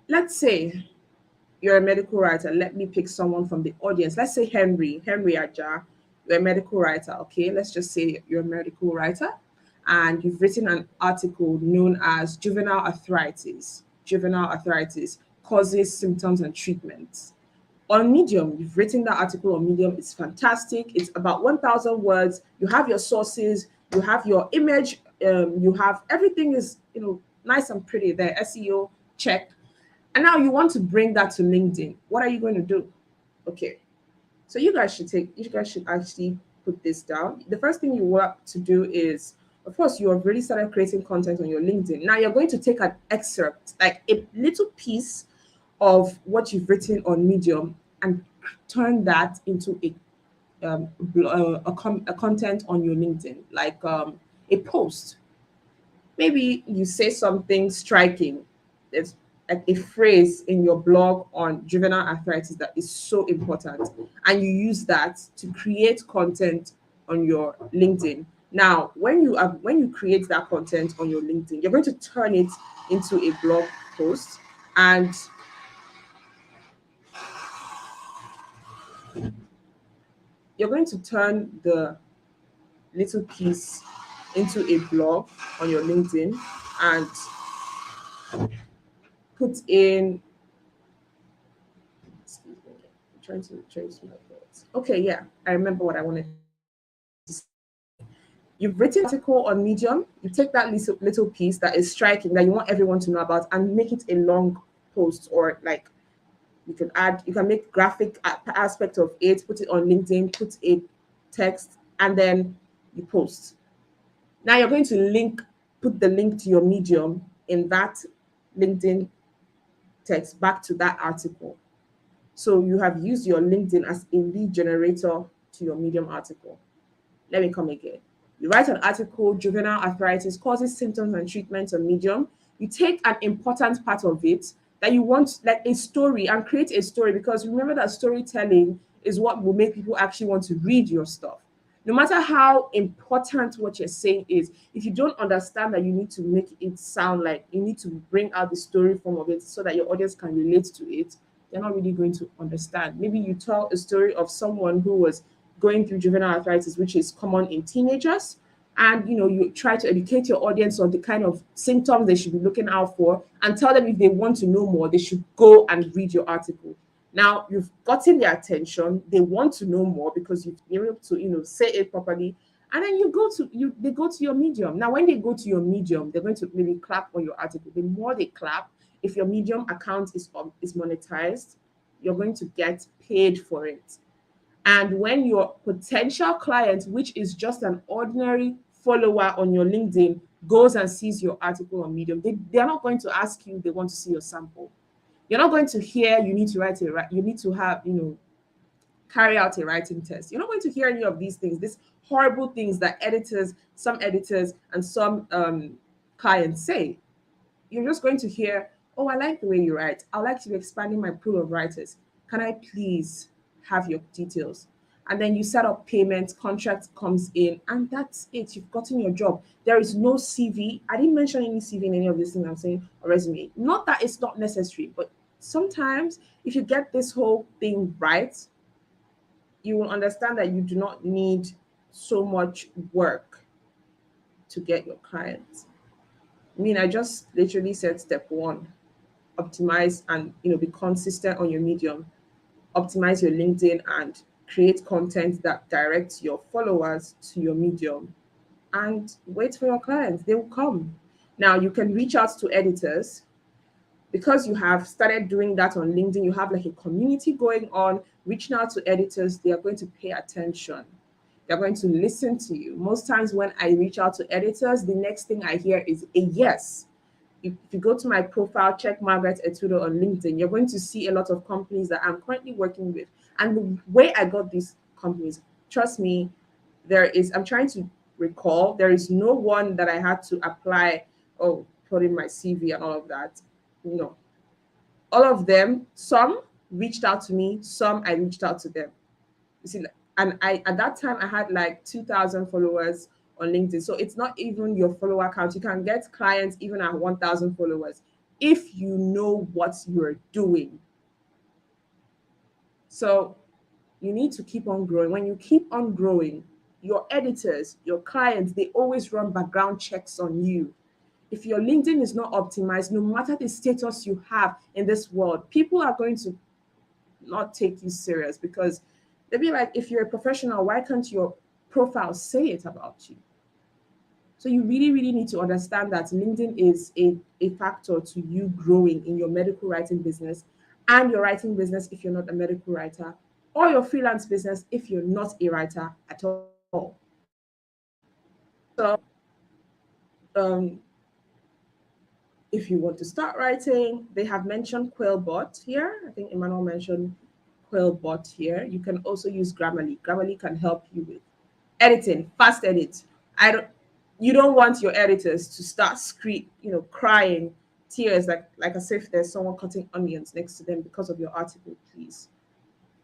Let's say you're a medical writer. Let me pick someone from the audience. Let's say Henry Aja. You're a medical writer, okay? Let's just say you're a medical writer and you've written an article known as Juvenile Arthritis, Causes, Symptoms, and Treatments. On Medium, you've written that article on Medium. It's fantastic. It's about 1,000 words. You have your sources. You have your image. You have everything is, nice and pretty there. SEO, check. And now you want to bring that to LinkedIn. What are you going to do? Okay. So you guys should actually put this down. The first thing you want to do is, of course, you have already started creating content on your LinkedIn. Now you're going to take an excerpt, like a little piece of what you've written on Medium and turn that into a content on your LinkedIn, like a post. Maybe you say something striking. There's like a phrase in your blog on juvenile arthritis that is so important, and you use that to create content on your LinkedIn. Now, when you create that content on your LinkedIn, you're going to turn it into a blog post, and you're going to turn the little piece into a blog on your LinkedIn and put in, excuse me, I'm trying to trace my thoughts. Okay, yeah, I remember what I wanted to say. You've written an article on Medium, you take that little piece that is striking that you want everyone to know about and make it a long post, or like you can make graphic aspect of it, put it on LinkedIn, put a text, and then you post. Now you're going to put the link to your Medium in that LinkedIn text back to that article. So you have used your LinkedIn as a lead generator to your Medium article. Let me come again. You write an article, juvenile arthritis, causes, symptoms, and treatments on Medium. You take an important part of it that you want, like a story, and create a story, because remember that storytelling is what will make people actually want to read your stuff. No matter how important what you're saying is, if you don't understand that you need to make it sound like, you need to bring out the story form of it so that your audience can relate to it, they're not really going to understand. Maybe you tell a story of someone who was going through juvenile arthritis, which is common in teenagers, and you try to educate your audience on the kind of symptoms they should be looking out for, and tell them if they want to know more, they should go and read your article. Now you've gotten their attention, they want to know more because you've been able to say it properly, and then they go to your Medium. Now when they go to your Medium, they're going to maybe clap on your article. The more they clap, if your Medium account is monetized, you're going to get paid for it. And when your potential client, which is just an ordinary follower on your LinkedIn, goes and sees your article on Medium, they are not going to ask you, they want to see your sample. You're not going to hear you need to have, carry out a writing test. You're not going to hear any of these things, these horrible things that some editors and some clients say. You're just going to hear, oh, I like the way you write. I'd like to be expanding my pool of writers. Can I please have your details? And then you set up payments, contract comes in, and that's it. You've gotten your job. There is no CV. I didn't mention any CV in any of these things I'm saying, or resume. Not that it's not necessary, but sometimes if you get this whole thing right, you will understand that you do not need so much work to get your clients. I mean, I just literally said step one, optimize and be consistent on your Medium, optimize your LinkedIn, and create content that directs your followers to your Medium, and wait for your clients. They will come. Now you can reach out to editors. Because you have started doing that on LinkedIn, you have like a community going on, reaching out to editors. They are going to pay attention. They're going to listen to you. Most times when I reach out to editors, the next thing I hear is a yes. If you go to my profile, check Margaret Etudo on LinkedIn, you're going to see a lot of companies that I'm currently working with. And the way I got these companies, trust me, I'm trying to recall, there is no one that I had to apply, put in my CV and all of that. No. All of them, some reached out to me, some I reached out to them. You see, and at that time I had like 2,000 followers on LinkedIn. So it's not even your follower count. You can get clients even at 1,000 followers if you know what you're doing. So you need to keep on growing. When you keep on growing, your editors, your clients, they always run background checks on you. If your LinkedIn is not optimized, no matter the status you have in this world, people are going to not take you serious, because they'll be like, if you're a professional, why can't your profile say it about you? So you really, really need to understand that LinkedIn is a factor to you growing in your medical writing business, and your writing business if you're not a medical writer, or your freelance business if you're not a writer at all. So if you want to start writing, they have mentioned Quillbot here. I think Emmanuel mentioned Quillbot here. You can also use Grammarly. Grammarly can help you with editing, fast edit. You don't want your editors to start crying tears like as if there's someone cutting onions next to them because of your article. Please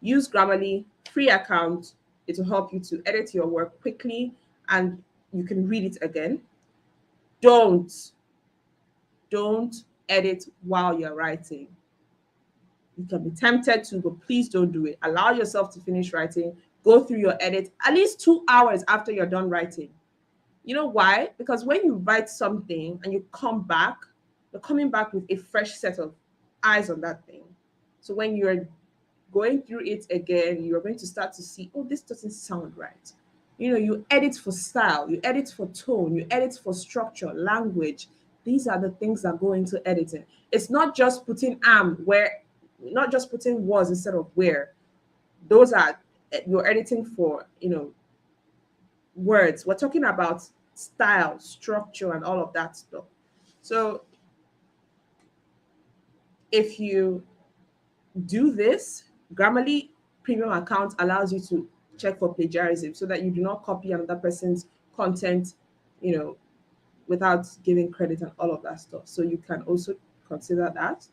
use Grammarly, free account. It will help you to edit your work quickly, and you can read it again. Don't edit while you're writing. You can be tempted to, but please don't do it. Allow yourself to finish writing. Go through your edit at least 2 hours after you're done writing. You know why? Because when you write something and you come back, you're coming back with a fresh set of eyes on that thing. So when you're going through it again, you're going to start to see, oh, this doesn't sound right. You edit for style, you edit for tone, you edit for structure, language. These are the things that go into editing. It's not just putting where, not just putting was instead of where. Those are, you're editing for, words. We're talking about style, structure, and all of that stuff. So if you do this, Grammarly Premium account allows you to check for plagiarism so that you do not copy another person's content, without giving credit and all of that stuff. So you can also consider that.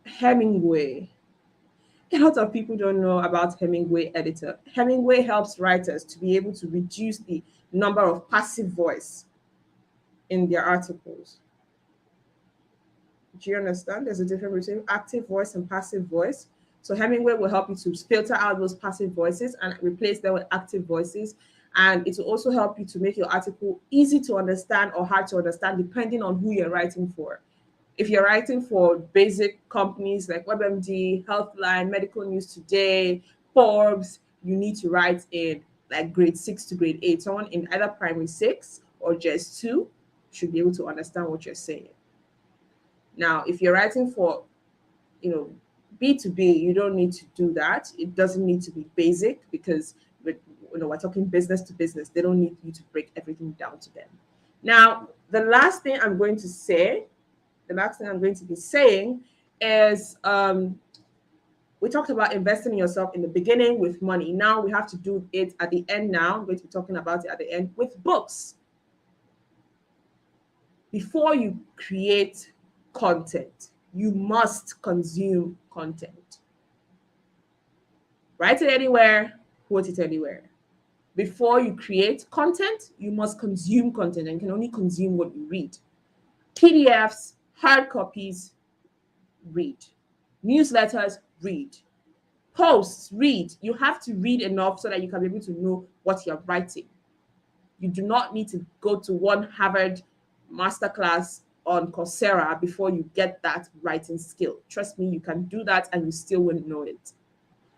Hemingway. A lot of people don't know about Hemingway Editor. Hemingway helps writers to be able to reduce the number of passive voice in their articles. Do you understand? There's a difference between active voice and passive voice. So Hemingway will help you to filter out those passive voices and replace them with active voices. And it will also help you to make your article easy to understand or hard to understand, depending on who you're writing for. If you're writing for basic companies like WebMD, Healthline, Medical News Today, Forbes, you need to write in like grade 6 to grade 8. Someone in either primary 6 or just 2 should be able to understand what you're saying. Now, if you're writing for, B2B, you don't need to do that. It doesn't need to be basic because we're talking business to business. They don't need you to break everything down to them. Now, the last thing I'm going to be saying is we talked about investing in yourself in the beginning with money. Now we have to do it at the end now. I'm going to be talking about it at the end with books. Before you create content, you must consume content. Write it anywhere, quote it anywhere. Before you create content, you must consume content, and you can only consume what you read. PDFs, hard copies, read. Newsletters, read. Posts, read. You have to read enough so that you can be able to know what you're writing. You do not need to go to one Harvard masterclass on Coursera before you get that writing skill. Trust me, you can do that and you still wouldn't know it.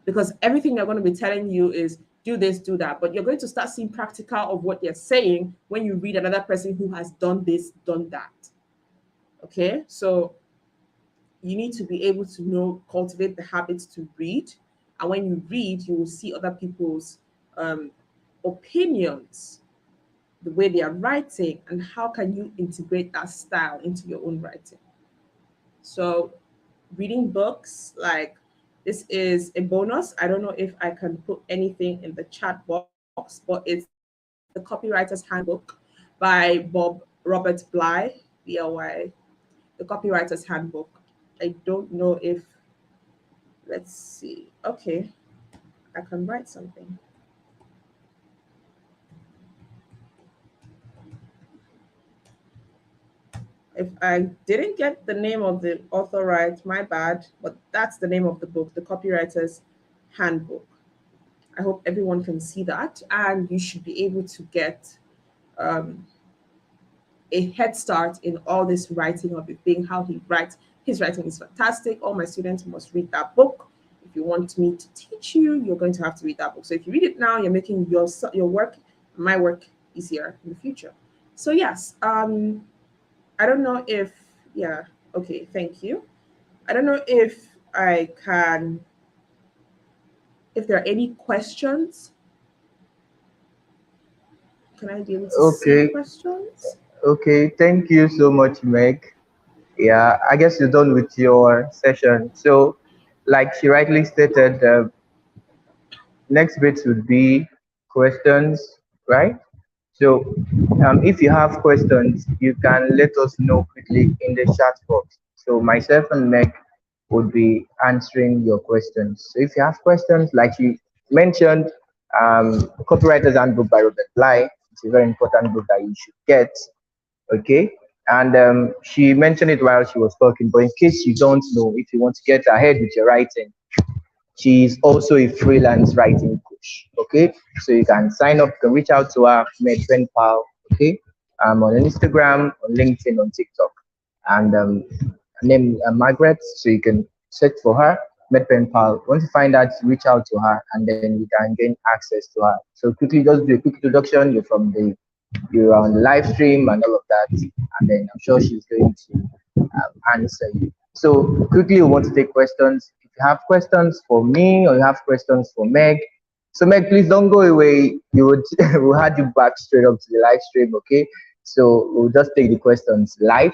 Because everything they're going to be telling you is do this, do that. But you're going to start seeing practical of what they're saying when you read another person who has done this, done that. Okay, so you need to be able to cultivate the habits to read. And when you read, you will see other people's opinions, the way they are writing, and how can you integrate that style into your own writing. So reading books, like this is a bonus. I don't know if I can put anything in the chat box, but it's the Copywriter's Handbook by Robert Bly, B-L-Y, the Copywriter's Handbook. I don't know if, let's see. Okay, I can write something. If I didn't get the name of the author right, my bad, but that's the name of the book, the Copywriter's Handbook. I hope everyone can see that, and you should be able to get a head start in all this writing of it being how he writes. His writing is fantastic. All my students must read that book. If you want me to teach you, you're going to have to read that book. So if you read it now, you're making your work, my work, easier in the future. So yes, I don't know if, yeah, okay, thank you. I don't know if if there are any questions. Can I be able to see questions? Okay, thank you so much, Meg. Yeah, I guess you're done with your session. So, like she rightly stated, next bit would be questions, right? So, if you have questions, you can let us know quickly in the chat box. So, myself and Meg would be answering your questions. So, if you have questions, like you mentioned, Copywriter's Handbook by Robert Bly, it's a very important book that you should get. Okay, and she mentioned it while she was talking, but in case you don't know, if you want to get ahead with your writing, she's also a freelance writing coach. Okay, so you can sign up, you can reach out to her, Med Pen Pal. Okay, on Instagram, on LinkedIn, on TikTok, and her name Margaret, so you can search for her MedPen Pal. Once you find that, reach out to her, and then you can gain access to her. So quickly, just do a quick introduction. You're on the live stream and all of that, and then I'm sure she's going to answer you. So quickly, we want to take questions. If you have questions for me or you have questions for Meg, so Meg, please don't go away. You would we'll have you back straight up to the live stream, okay? So we'll just take the questions live.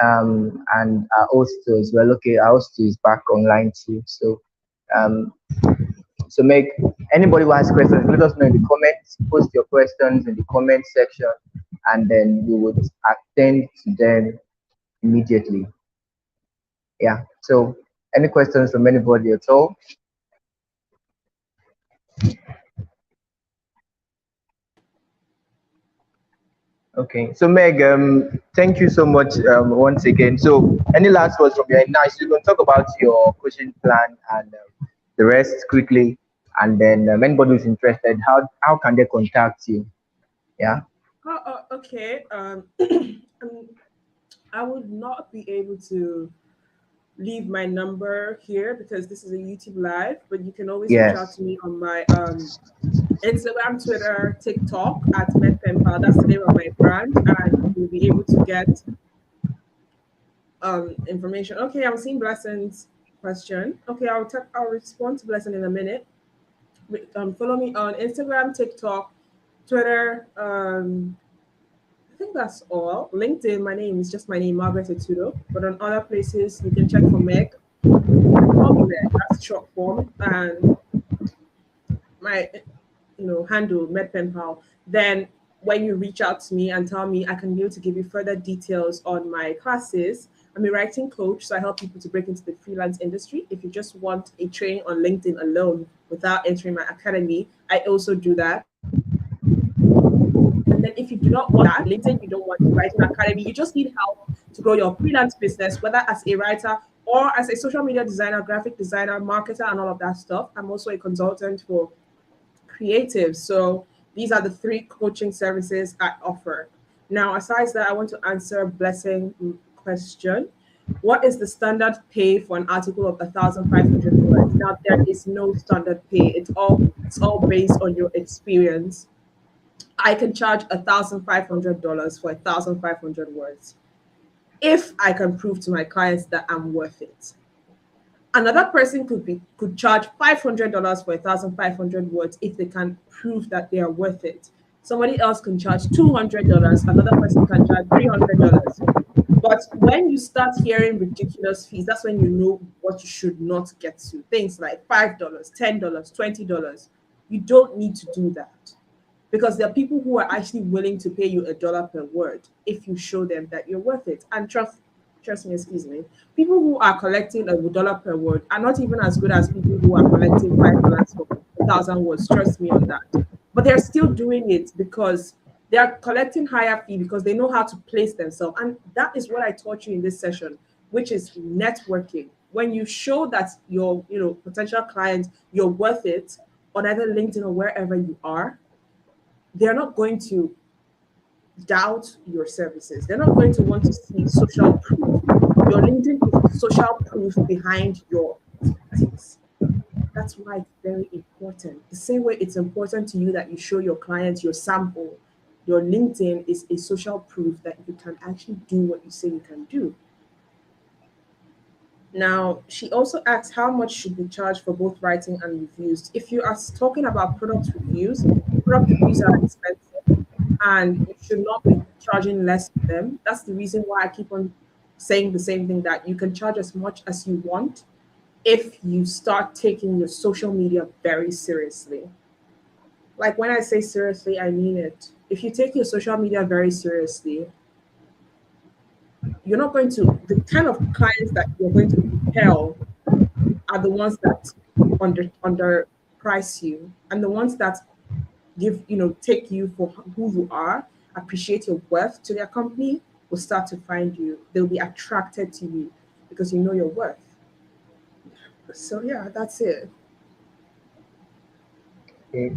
And our host as well. Okay, our host is back online too. Um, so Meg, anybody who has questions, let us know in the comments. Post your questions in the comment section, and then we would attend to them immediately. Yeah. So, any questions from anybody at all? Okay. So Meg, thank you so much once again. So, any last words from your end? Now, so you can talk about your coaching plan and the rest quickly, and then anybody who's interested, how can they contact you? Yeah. Okay. I would not be able to leave my number here because this is a YouTube live, but you can always reach out Yes. to me on my Instagram, Twitter, TikTok at MedPenPal. That's the name of my brand, and you'll be able to get information. Okay, I'm seeing Blessing's question. Okay, I'll respond to Blessing in a minute. Follow me on Instagram, TikTok, Twitter. I think that's all. LinkedIn, my name is just my name, Margaret Etudo. But on other places, you can check for Meg. Call me Meg. That's short form. And my handle, MedPenPal. Then when you reach out to me and tell me, I can be able to give you further details on my classes. I'm a writing coach, so I help people to break into the freelance industry. If you just want a training on LinkedIn alone without entering my academy, I also do that. And then if you do not want that, LinkedIn, you don't want to write an academy, you just need help to grow your freelance business, whether as a writer or as a social media designer, graphic designer, marketer, and all of that stuff. I'm also a consultant for creatives. So these are the 3 coaching services I offer. Now, aside that, I want to answer Blessing question. What is the standard pay for an article of 1,500 words? Now, there is no standard pay. It's all based on your experience. I can charge $1,500 for 1,500 words if I can prove to my clients that I'm worth it. Another person could charge $500 for 1,500 words if they can prove that they are worth it. Somebody else can charge $200. Another person can charge $300. But when you start hearing ridiculous fees, that's when you know what you should not get to. Things like $5, $10, $20. You don't need to do that, because there are people who are actually willing to pay you $1 per word if you show them that you're worth it. And trust me, excuse me, people who are collecting $1 per word are not even as good as people who are collecting $5 for 1,000 words. Trust me on that. But they're still doing it because they are collecting higher fee because they know how to place themselves. And that is what I taught you in this session, which is networking. When you show that your potential client, you're worth it on either LinkedIn or wherever you are, they're not going to doubt your services. They're not going to want to see social proof. Your LinkedIn is social proof behind your expertise. That's why it's very important. The same way it's important to you that you show your clients your sample, your LinkedIn is a social proof that you can actually do what you say you can do. Now, she also asks how much should be charged for both writing and reviews. If you are talking about product reviews are expensive and you should not be charging less for them. That's the reason why I keep on saying the same thing, that you can charge as much as you want if you start taking your social media very seriously. Like when I say seriously, I mean it. If you take your social media very seriously, you're not going to, the kind of clients that you're going to compel are the ones that under price you, and the ones that take you for who you are, appreciate your worth to their company, will start to find you. They'll be attracted to you because you know your worth. So yeah, that's it. Okay.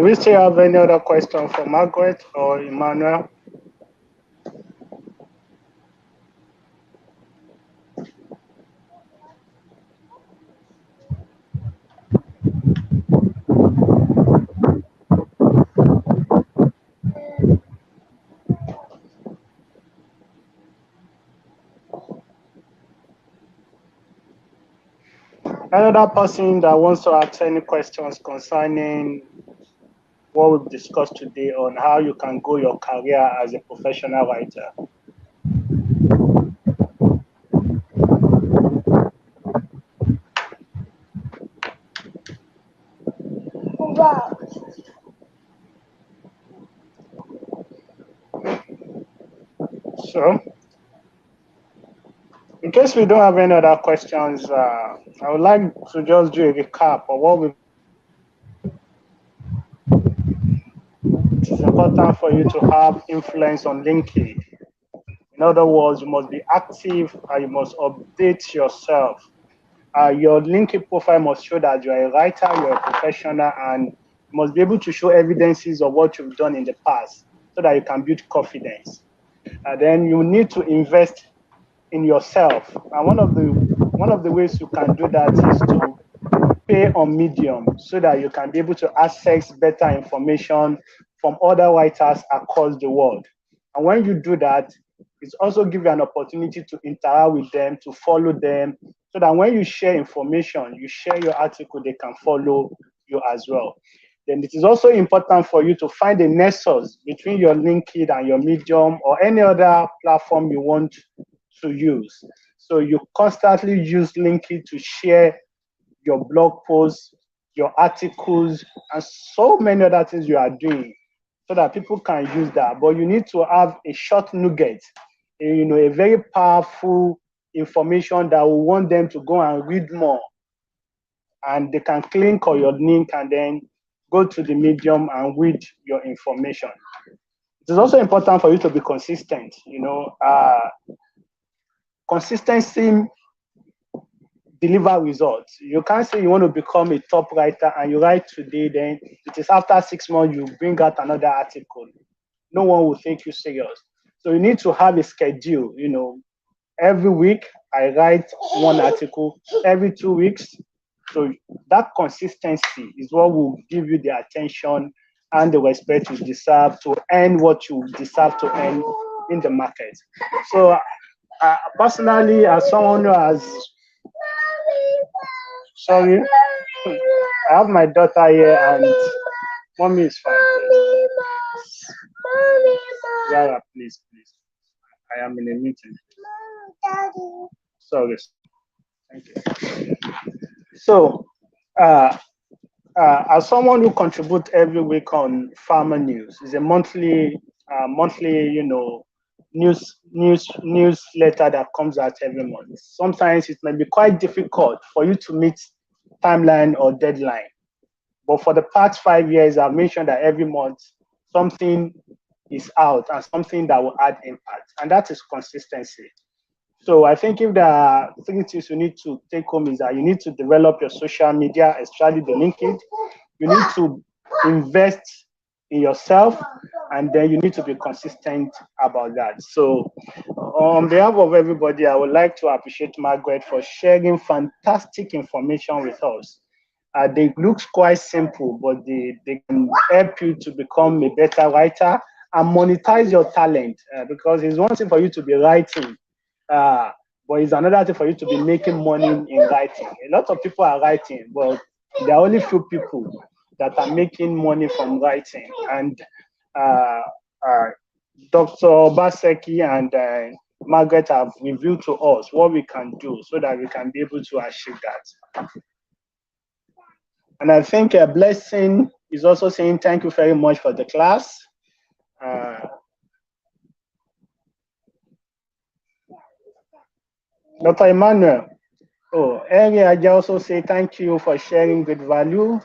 we still have any other question for Margaret or Emmanuel? Another person that wants to ask any questions concerning what we've discussed today on how you can grow your career as a professional writer? Wow. So, in case we don't have any other questions, I would like to just do a recap of what we. It is important for you to have influence on LinkedIn. In other words, you must be active and you must update yourself. Your LinkedIn profile must show that you're a writer, you're a professional, and you must be able to show evidences of what you've done in the past so that you can build confidence. And then you need to invest in yourself. And one of the ways you can do that is to pay on Medium so that you can be able to access better information from other writers across the world. And when you do that, it also gives you an opportunity to interact with them, to follow them, so that when you share information, you share your article, they can follow you as well. Then it is also important for you to find a nexus between your LinkedIn and your Medium or any other platform you want to use. So you constantly use LinkedIn to share your blog posts, your articles, and so many other things you are doing so that people can use that. But you need to have a short nugget, a very powerful information that will want them to go and read more. And they can click on your link and then go to the Medium and read your information. It is also important for you to be consistent. Consistency deliver results. You can't say you want to become a top writer and you write today, then it is after 6 months you bring out another article. No one will take you serious. So you need to have a schedule. Every week I write one article, every 2 weeks. So that consistency is what will give you the attention and the respect you deserve to earn what you deserve to earn in the market. So personally, as someone who has sorry, I have my daughter here and mommy is fine. Yara, please. I am in a meeting. Sorry. Thank you. So, as someone who contributes every week on Farmer News, it's a monthly, newsletter that comes out every month. Sometimes it may be quite difficult for you to meet timeline or deadline. But for the past 5 years, I've mentioned that every month something is out and something that will add impact, and that is consistency. So I think if there are 3 things you need to take home is that you need to develop your social media, especially the LinkedIn. You need to invest in yourself, and then you need to be consistent about that. So on behalf of everybody, I would like to appreciate Margaret for sharing fantastic information with us. They look quite simple, but they can help you to become a better writer and monetize your talent, because it's one thing for you to be writing, but it's another thing for you to be making money in writing. A lot of people are writing, but there are only few people that are making money from writing. And Dr. Baseki and Margaret have revealed to us what we can do so that we can be able to achieve that. And I think Blessing is also saying thank you very much for the class. Dr. Emmanuel, earlier I also say thank you for sharing good value.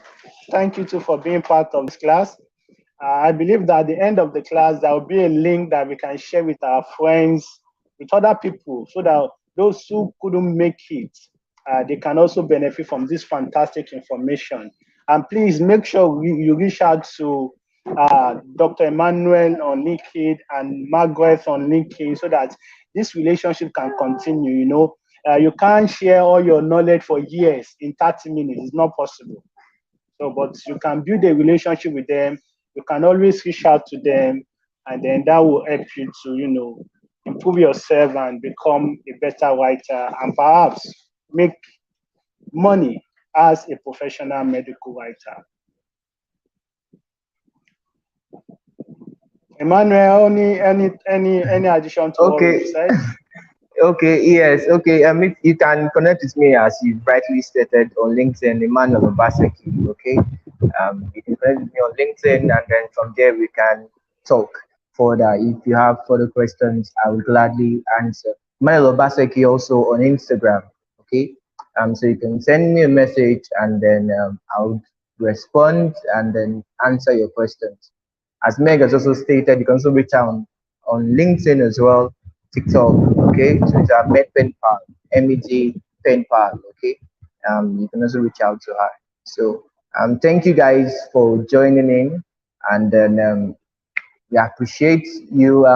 Thank you too for being part of this class. I believe that at the end of the class, there will be a link that we can share with our friends, with other people, so that those who couldn't make it, they can also benefit from this fantastic information. And please make sure you reach out to Dr. Emmanuel on LinkedIn and Margaret on LinkedIn so that this relationship can continue. You can't share all your knowledge for years in 30 minutes. It's not possible. So, but you can build a relationship with them. You can always reach out to them, and then that will help you to, improve yourself and become a better writer, and perhaps make money as a professional medical writer. Emmanuel, any addition to what Okay. we've said? Okay, yes, okay. If you can connect with me as you rightly stated on LinkedIn, Emmanuel Obaseki. Okay, you can connect with me on LinkedIn, and then from there we can talk further. If you have further questions, I will gladly answer. Emmanuel Obaseki also on Instagram. Okay, so you can send me a message, and then I'll respond and then answer your questions. As Meg has also stated, you can also reach out on LinkedIn as well, TikTok, okay? So it's our Med Pen Pal, MEG Pen Pal, okay? You can also reach out to her. So thank you guys for joining in, and then we appreciate you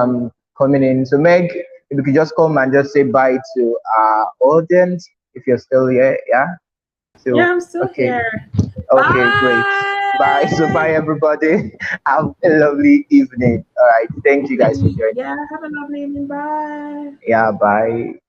coming in. So Meg, if you could just come and just say bye to our audience if you're still here, yeah? Yeah, So I'm still okay, here. okay, great. Bye. So Bye. bye everybody. Have a lovely evening. All right. Thank you guys for joining. Yeah, have a lovely evening. Bye. Yeah, bye.